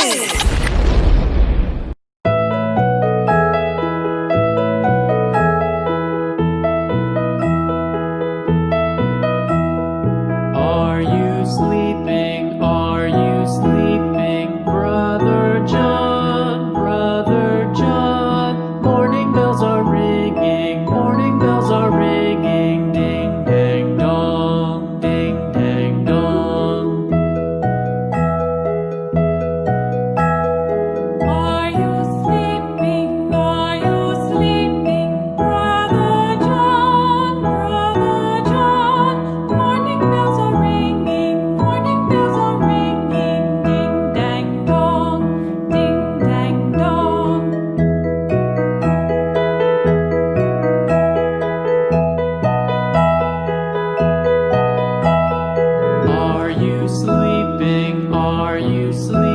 Are you sleeping? Are you sleeping? Brother John, Brother John. Morning bells are ringing, morning bells are ringing. Ding dang dong, ding dang dong. Are you sleeping? Are you sleeping? Brother John, Brother John. Morning bells are ringing, morning bells are ringing. Ding dang dong, ding dang dong. Are you sleeping? Are you sleeping?